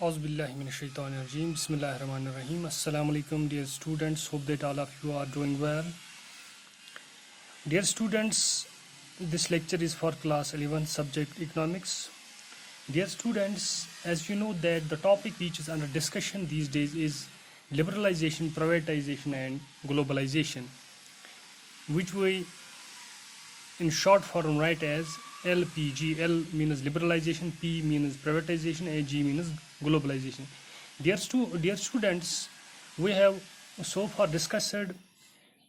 Auzubillahiminash-shaytanir-rajeem. Bismillahir-rahmanir-rahim. Assalamu alaikum, dear students. Hope that all of you are doing well. Dear students, this lecture is for class 11, subject economics. Dear students, as you know that the topic which is under discussion these days is liberalization, privatization and globalization, which we in short form write as LPG. L means liberalization, P means privatization, and G means globalization. Dear students, we have so far discussed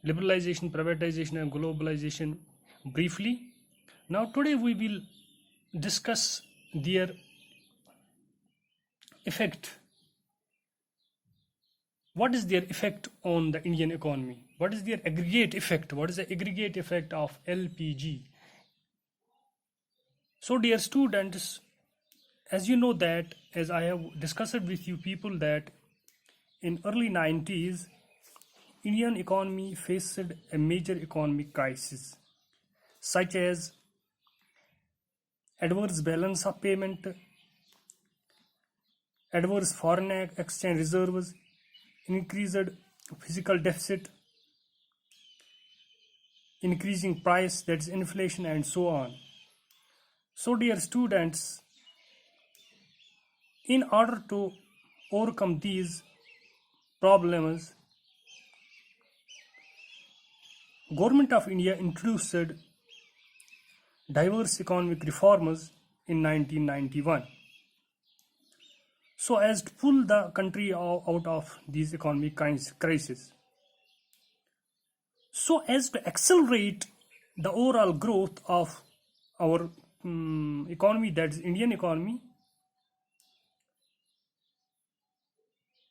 liberalization, privatization and globalization briefly. Now today we will discuss their effect. What is their effect on the Indian economy? What is their aggregate effect? What is the aggregate effect of LPG? So dear students, as you know that, as I have discussed with you people, that in early 90s, Indian economy faced a major economic crisis, such as adverse balance of payment, adverse foreign exchange reserves, increased physical deficit, increasing price, that's inflation, and so on. So dear students, in order to overcome these problems, Government of India introduced diverse economic reforms in 1991, so as to pull the country out of these economic crises, so as to accelerate the overall growth of our economy, that is Indian economy.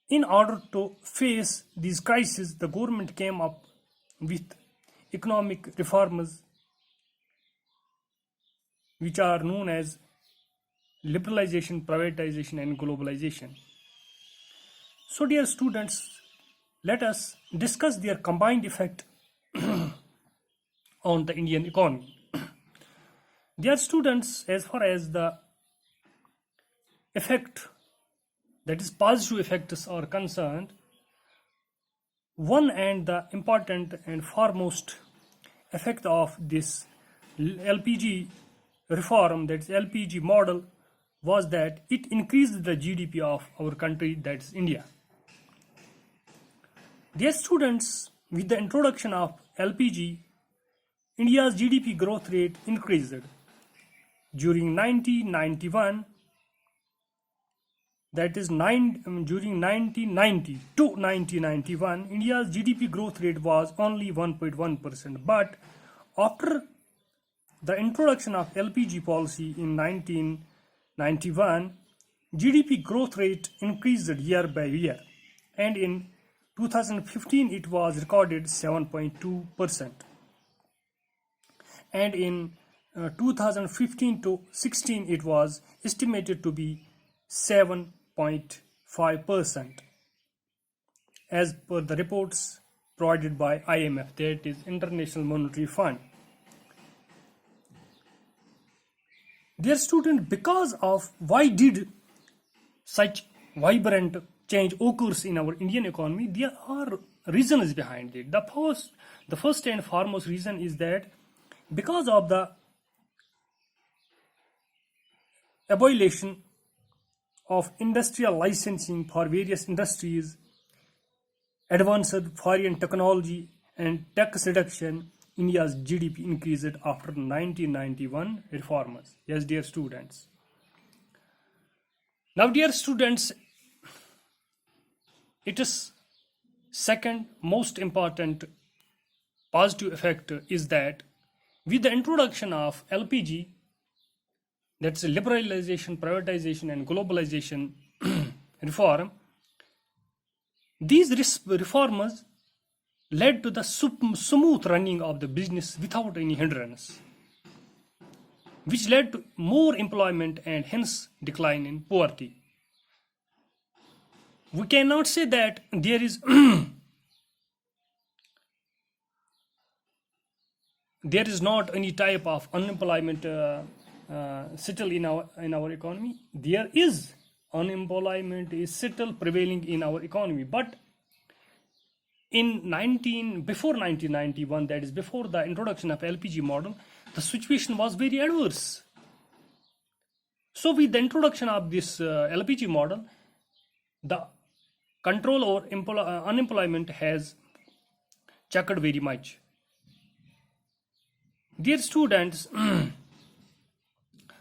In order to face these crises, the government came up with economic reforms which are known as liberalization, privatization and globalization. So dear students, let us discuss their combined effect on the Indian economy. Dear students, as far as the effect, that is positive effects, are concerned, one and the important and foremost effect of this LPG reform, that is LPG model, was that it increased the GDP of our country, that is India. Dear students, with the introduction of LPG, India's GDP growth rate increased. During 1991, that is during 1990 to 1991, India's GDP growth rate was only 1.1%. But after the introduction of LPG policy in 1991, GDP growth rate increased year by year, and in 2015 it was recorded 7.2%, and in 2015 to 16 it was estimated to be 7.5%, as per the reports provided by IMF, that is International Monetary Fund. Dear student, because of why did such vibrant change occurs in our Indian economy, there are reasons behind it. The first and foremost reason is that because of the abolition of industrial licensing for various industries, advanced foreign technology and tax reduction, India's GDP increased after 1991 reforms. Yes, dear students. Now, dear students, it is second most important positive effect is that with the introduction of LPG, that's liberalization, privatization and globalization reform, these reforms led to the smooth running of the business without any hindrance, which led to more employment and hence decline in poverty. We cannot say that there is there is not any type of unemployment still in our economy. There is unemployment is still prevailing in our economy. But before 1991, that is before the introduction of LPG model, the situation was very adverse. So with the introduction of this LPG model, the control over unemployment has checked very much. Dear students,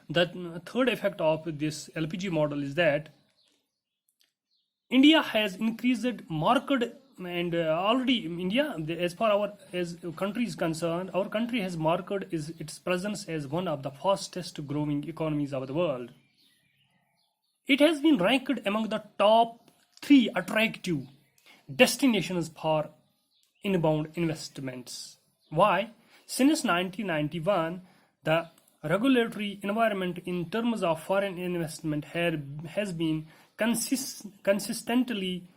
the third effect of this LPG model is that India has increased market, and already India, as far as country is concerned, our country has marked its presence as one of the fastest growing economies of the world. It has been ranked among the top 3 attractive destinations for inbound investments. Why? Since 1991, the regulatory environment in terms of foreign investment has been consistently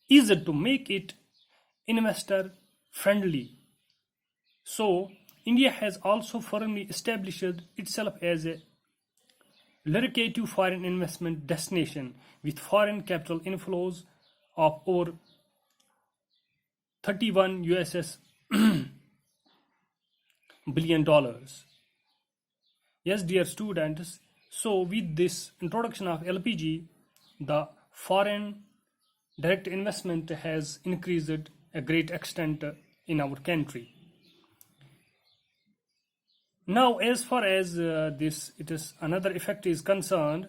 easy to make it investor friendly. So India has also firmly established itself as a lucrative foreign investment destination with foreign capital inflows of over 31 US billion dollars. Yes, dear students, so with this introduction of LPG, the foreign direct investment has increased a great extent in our country. Now, as far as another effect is concerned,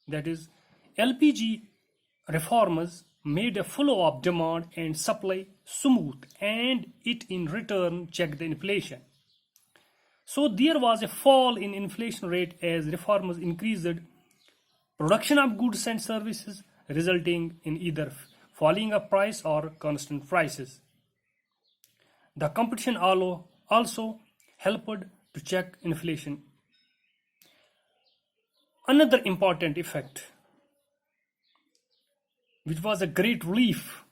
that is LPG reforms made a flow of demand and supply smooth, and it in return checked the inflation. So there was a fall in inflation rate as reforms increased production of goods and services, resulting in either falling of price or constant prices. The competition also helped to check inflation. Another important effect, which was a great relief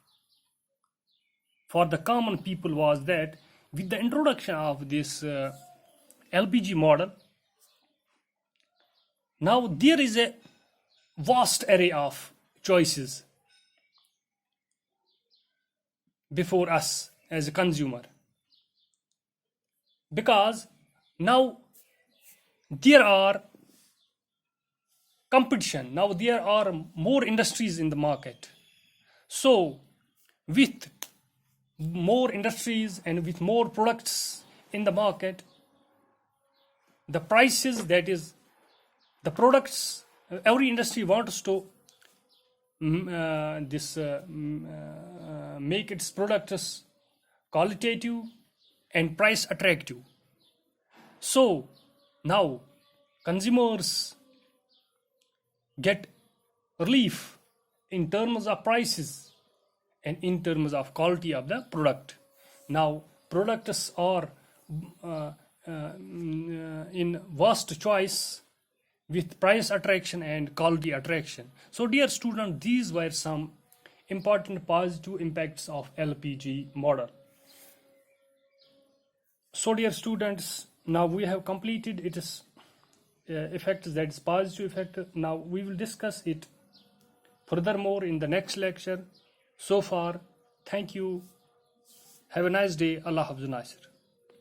for the common people, was that with the introduction of this LPG model, now there is a vast array of choices before us as a consumer, because now there are competition, now there are more industries in the market. So with more industries and with more products in the market, the prices, that is the products, every industry wants to make its products qualitative and price attractive. So now consumers get relief in terms of prices and in terms of quality of the product. Now products are in vast choice with price attraction and quality attraction. So dear students, these were some important positive impacts of LPG model. So dear students, now we have completed its effect, that is positive effect. Now we will discuss it furthermore in the next lecture. So far, thank you. Have a nice day. Allah Hafiz Nasir.